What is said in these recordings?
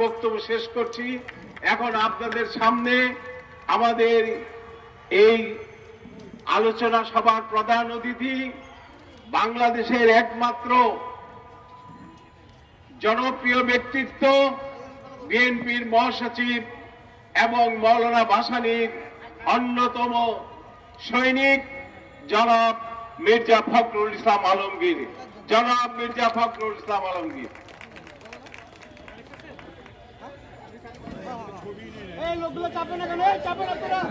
বক্তব্য শেষ করছি। এখন আপনাদের সামনে আমাদের এই আলোচনা সভার প্রধান অতিথি বাংলাদেশের একমাত্র জনপ্রিয় ব্যক্তিত্ব, বিএনপির মহাসচিব এবং মৌলানা ভাসানীর অন্যতম সৈনিক জনাব মির্জা ফখরুল ইসলাম আলমগীর। জনাব মির্জা ফখরুল ইসলাম আলমগীর। লোকগুলো চাপে না কেন? চাপে না তোরা।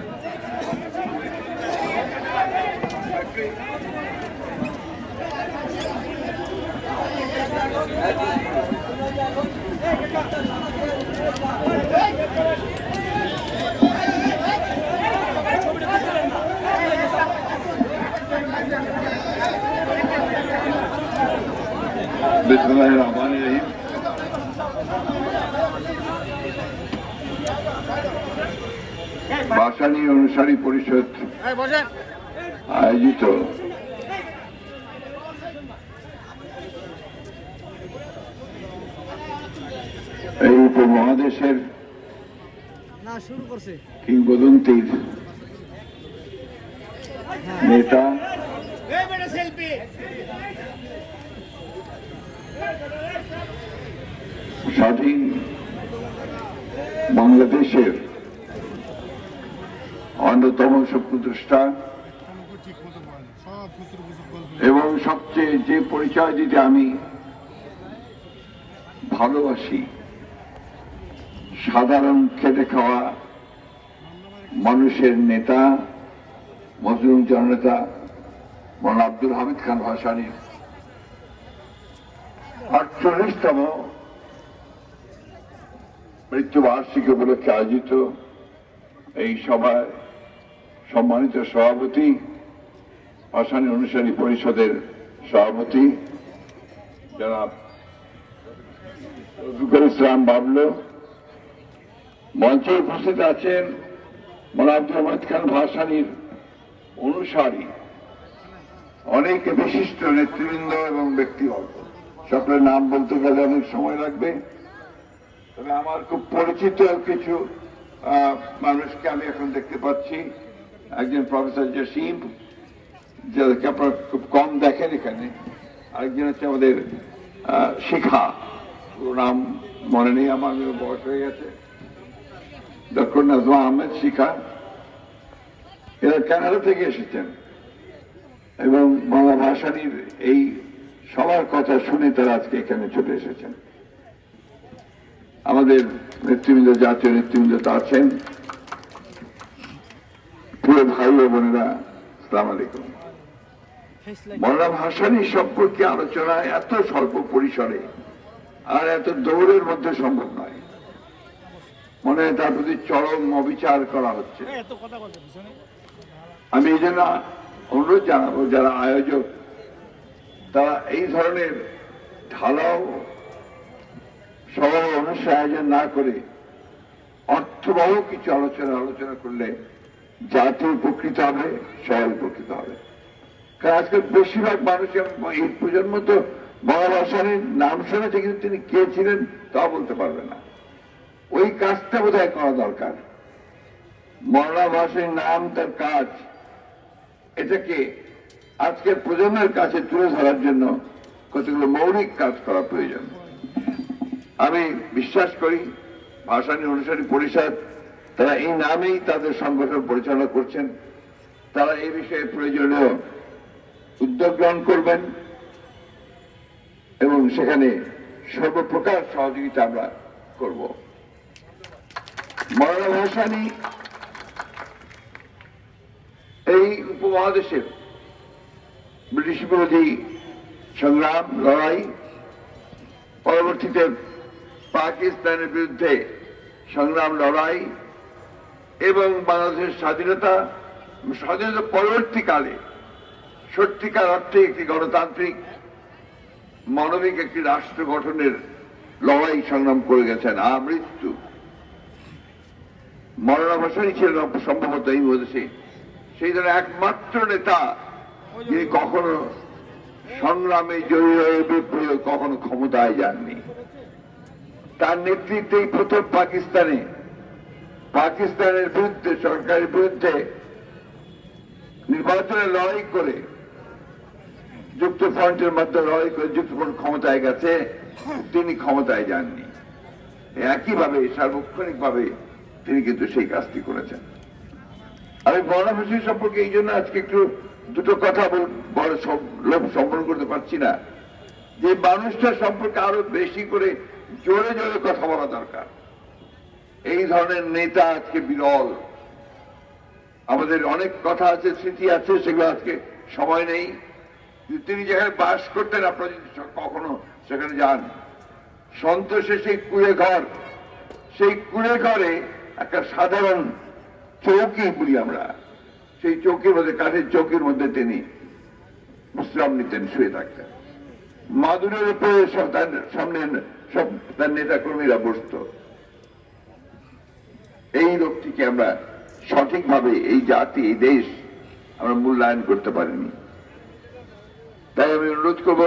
বিসমিল্লাহির রহমানির রহিম। ভাসানী অনুসারী পরিষদ আয়োজিত এই উপমহাদেশের কিংবদন্তির নেতা স্বাধীন বাংলাদেশের অন্যতম স্বপ্নদ্রষ্টা এবং সবচেয়ে যে পরিচয় দিতে আমি ভালোবাসি, সাধারণ খেটে খাওয়া মানুষের নেতা, মজলুম জননেতা মৌলানা আব্দুল হামিদ খান ভাসানীর ৪৮তম মৃত্যুবার্ষিকী উপলক্ষে আয়োজিত এই সভায় সম্মানিত সভাপতি, ভাসানী অনুসারী পরিষদের সভাপতি জনাব রফিকুল ইসলাম বাবলু, মঞ্চে উপস্থিত আছেন মৌলানা আব্দুল হামিদ খান ভাসানীর অনুসারী অনেক বিশিষ্ট নেতৃবৃন্দ এবং ব্যক্তিবর্গ। সকলের নাম বলতে গেলে অনেক সময় লাগবে, তবে আমার খুব পরিচিত কিছু মানুষকে আমি এখন দেখতে পাচ্ছি। একজন প্রফেসর জসিম, যাদেরকে আপনারা খুব কম দেখেন এখানে। আরেকজন হচ্ছে আমাদের শিখা, পুরো নাম মনে নেই আমার, বয়স হয়ে গেছে, ডক্টর নাজমা আহমেদ শিখা। এরা কানাডা থেকে এসেছেন এবং বাংলা ভাসানীর এই সবার কথা শুনে তারা আজকে এখানে চলে এসেছেন। আমাদের নেতৃবৃন্দ, জাতীয় নেতৃবৃন্দ তো আছেন। প্রিয় ভাই ও বোনেরা, আসসালামু আলাইকুম। মৌলানা ভাসানী সম্পর্কে আলোচনা এত স্বল্প পরিসরে আর এত দৌড়ের মধ্যে সম্ভব নয়। মনে হয় তার প্রতি চরম অবিচার করা হচ্ছে। আমি এই জন্য অনুরোধ জানাবো যারা আয়োজক, তারা এই ধরনের ঢালাও সভা অনুষ্ঠান আয়োজন না করে অর্থবহ কিছু আলোচনা করলে জাতি উপকৃত হবে, সবাই উপকৃত হবে। কারণ আজকাল বেশিরভাগ মানুষ এই প্রজন্ম তো বাংলা ভাসানীর নাম শুনেছে, কিন্তু তিনি কে ছিলেন তাও বলতে পারবে না। ওই কাজটা বোধহয় করা দরকার। মৌলানা ভাসানীর নাম, তার কাজ, এটাকে আজকের প্রজন্মের কাছে তুলে ধরার জন্য কতগুলো মৌলিক কাজ করা প্রয়োজন। আমি বিশ্বাস করি ভাসানী অনুসারী পরিষদ, তারা এই নামেই তাদের সংগঠন পরিচালনা করছেন। তারা এই বিষয়ে প্রয়োজনীয় উদ্যোগ গ্রহণ করবেন এবং সেখানে সর্বপ্রকার সহযোগিতা আমরা করব। মৌলানা ভাসানী এই উপমহাদেশের ব্রিটিশ বিরোধী সংগ্রাম, লড়াই, পরবর্তীতে পাকিস্তানের বিরুদ্ধে সংগ্রাম, লড়াই এবং বাংলাদেশের স্বাধীনতা পরবর্তীকালে সত্যিকার অর্থে একটি গণতান্ত্রিক মানবিক একটি রাষ্ট্র গঠনের লড়াই সংগ্রাম করে গেছেন আমৃত্যু। মৌলানা ভাসানী ছিলেন সম্ভবত এই মহাদেশে সেই ধরনের একমাত্র নেতা যিনি কখনো সংগ্রামে জয়ী হয়ে বিপ্লবী কখনো ক্ষমতায় যাননি। তার নেতৃত্বেই প্রথম পাকিস্তানের বিরুদ্ধে, সরকারের বিরুদ্ধে নির্বাচনে লড়াই করে, যুক্তফ্রন্টের মধ্যে লড়াই করে যুক্তফ্রন্ট ক্ষমতায় গেছে, তিনি ক্ষমতায় যাননি। একইভাবে সার্বক্ষণিকভাবে তিনি কিন্তু সেই কাজটি করেছেন। আমি মৌলানা ভাসানী সম্পর্কে এই জন্য আজকে একটু দুটো কথা লোভ সম্পন্ন করতে পারছি না, যে মানুষটা সম্পর্কে আরো বেশি করে জোরে জোরে কথা বলা দরকার। এই ধরনের নেতা আজকে বিরল। আমাদের অনেক কথা আছে, স্মৃতি আছে, সেগুলো আজকে সময় নেই। তিনি যেখানে বাস করতেন, আপনারা যদি কখনো সেখানে যান, সন্তোষে সেই কুড়ে ঘরে একটা সাধারণ চৌকি বলি আমরা, সেই চৌকির মধ্যে, কাঠের চৌকির মধ্যে তিনি বিশ্রাম নিতেন, শুয়ে থাকতেন। মাদুরের উপরে তার সামনে সব তার নেতা কর্মীরা বসত। এই লোকটিকে আমরা সঠিকভাবে, এই জাতি, এই দেশ আমরা মূল্যায়ন করতে পারিনি। তাই আমি অনুরোধ করব,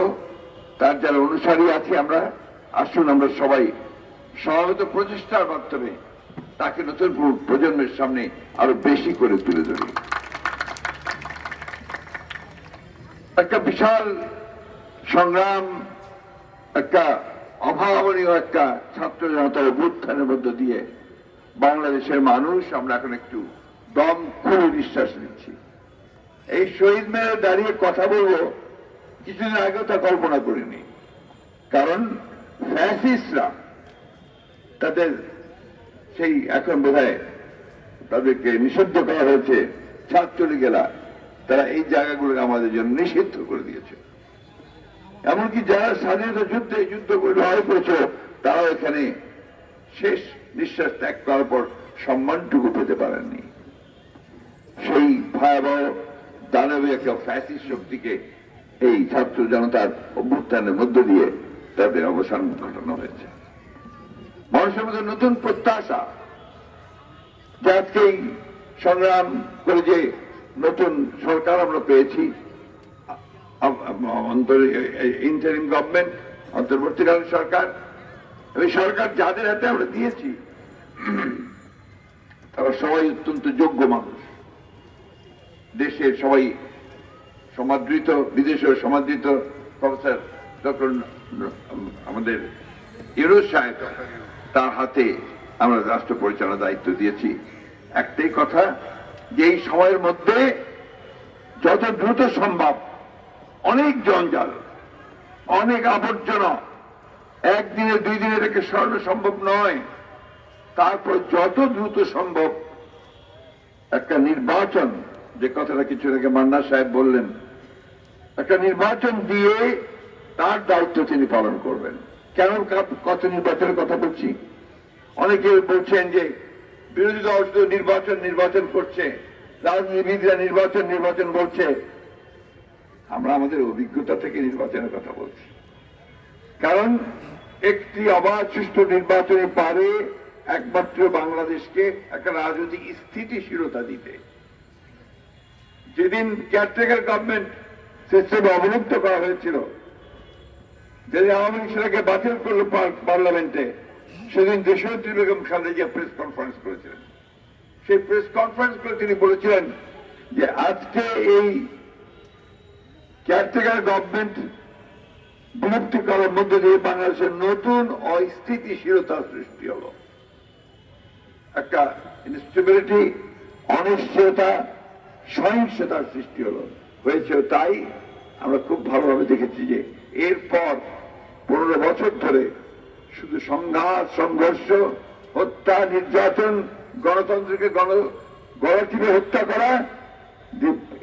তার যারা অনুসারী আছি আমরা, আসুন আমরা সবাই সমবেত প্রচেষ্টার মাধ্যমে তাকে নতুন প্রজন্মের সামনে আরো বেশি করে তুলে ধরি। একটা বিশাল সংগ্রাম, একটা অভাবনীয় একটা ছাত্র জনতার অভ্যুত্থানের মধ্য দিয়ে বাংলাদেশের মানুষ আমরা এখন একটু দম খুলে নিঃশ্বাস নিচ্ছি। এই শহীদ মিনারে দাঁড়িয়ে কথা বলবো, কিছুদিন আগেও তা কল্পনা করিনি। কারণ ফ্যাসিস্টরা তাদের সেই, এখন বোধহয় তাদেরকে নিষিদ্ধ করা হয়েছে, ছাত্রলীগেরা, তারা এই জায়গাগুলোকে আমাদের জন্য নিষিদ্ধ করে দিয়েছে। এমনকি যারা স্বাধীনতা যুদ্ধ করে লড়াই করেছে, তারাও এখানে শেষ নিঃশ্বাস ত্যাগ করার পর সম্মানটুকু পেতে পারেননি। সেই ভয়াবহ দানবীয় একটা ফ্যাসিস্ট শক্তিকে এই ছাত্র জনতার অভ্যুত্থানের মধ্য দিয়ে তাদের অবসান ঘটানো হয়েছে। মানুষের মধ্যে নতুন প্রত্যাশা, যে আজকে এই সংগ্রাম করে যে নতুন সরকার আমরা পেয়েছি, ইন্টারিম গভর্নমেন্ট, অন্তর্বর্তীকালীন সরকার, এই সরকার যাদের হাতে আমরা দিয়েছি তারা সবাই অত্যন্ত যোগ্য মানুষ। দেশের সবাই সমাদৃত, বিদেশেও সমাদৃত। প্রফেসর ডক্টর আমাদের ইউনূস সাহেব, তার হাতে আমরা রাষ্ট্র পরিচালনার দায়িত্ব দিয়েছি। একটাই কথা, যে এই সময়ের মধ্যে যত দ্রুত সম্ভব, অনেক জঞ্জাল, অনেক আবর্জনা, একদিনে দুই দিনে এটাকে সরানো সম্ভব নয়। তারপর যত দ্রুত সম্ভব একটা নির্বাচন, যে কথাটা কিছু আগে মান্না সাহেব বললেন, একটা নির্বাচন দিয়ে তার দায়িত্ব তিনি পালন করবেন। কেন কত নির্বাচনের কথা বলছি? অনেকে বলছেন যে বিরোধী দল শুধু নির্বাচন করছে, রাজনীতিবিদরা নির্বাচন বলছে। আমরা আমাদের অভিজ্ঞতা থেকে নির্বাচনের কথা বলছি। কারণ একটি অবাধ সুষ্ঠু নির্বাচনে পারে একমাত্র বাংলাদেশকে একটা রাজনৈতিক স্থিতিশীলতা দিতে। যেদিন কেয়ারটেকার গভর্নমেন্ট সিস্টেমে অবলুপ্ত করা হয়েছিল, যেদিন আওয়ামী লীগ সেটাকে বাতিল করল পার্লামেন্টে, সেদিন দেশনেত্রী বেগম খালেদা জিয়া প্রেস কনফারেন্স করেছিলেন। সেই প্রেস কনফারেন্স করে তিনি বলেছিলেন যে আজকে এই কেয়ারটেকার গভর্নমেন্ট বিলুপ্তি করার মধ্যে দিয়ে বাংলাদেশের নতুন অস্থিতিশীলতার সৃষ্টি হল, একটা ইনস্টেবিলিটি, অনিশ্চয়তা, সহিংসতার সৃষ্টি হয়েছে। তাই আমরা খুব ভালোভাবে দেখেছি যে এরপর 15 বছর ধরে শুধু সংঘাত, সংঘর্ষ, হত্যা, নির্যাতন, গণতন্ত্রকে গণটিপে হত্যা করা,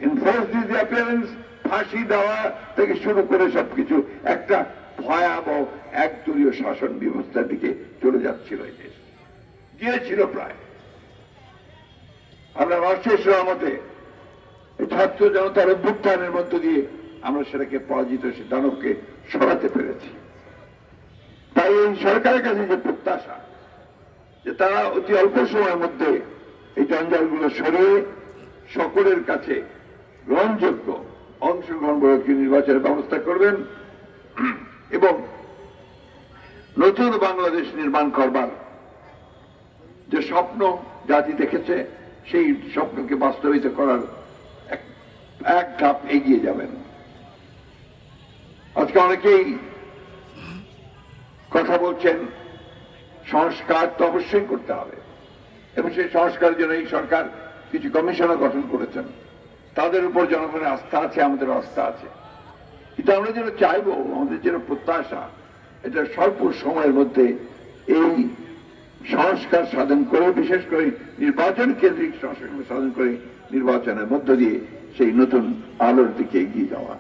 এনফোর্স ডিসঅ্যাপিয়ারেন্স, ফাঁসি দেওয়া থেকে শুরু করে সবকিছু একটা ভয়াবহ একদলীয় শাসন ব্যবস্থার দিকে চলে যাচ্ছিল। এই দেশ গিয়েছিল প্রায়। আমরা রাষ্ট্রের সহমতে ছাত্র জনতার অভ্যুত্থানের মধ্য দিয়ে আমরা সেটাকে পরাজিত, সে দানবকে সরাতে পেরেছি। তাই এই সরকারের কাছে যে প্রত্যাশা, যে তারা অতি অল্প সময়ের মধ্যে এই জঞ্জালগুলো সরিয়ে সকলের কাছে গ্রহণযোগ্য অংশগ্রহণমূলক নির্বাচনের ব্যবস্থা করবেন এবং নতুন বাংলাদেশ নির্মাণ করবার যে স্বপ্ন জাতি দেখেছে সেই স্বপ্নকে বাস্তবায়িত করার এক ধাপ এগিয়ে যাবেন। আজকে অনেকেই কথা বলছেন সংস্কার তো অবশ্যই করতে হবে এবং সেই সংস্কারের জন্য এই সরকার কিছু কমিশনও গঠন করেছেন। তাদের উপর জনগণের আস্থা আছে, আমাদের আস্থা আছে, কিন্তু আমরা যেন চাইবো, আমাদের যেন প্রত্যাশা, এটা স্বল্প সময়ের মধ্যে এই সংস্কার সাধন করে, বিশেষ করে নির্বাচন কেন্দ্রিক সংস্কার সাধন করে নির্বাচনের মধ্য দিয়ে সেই নতুন আলোর দিকে এগিয়ে যাওয়া।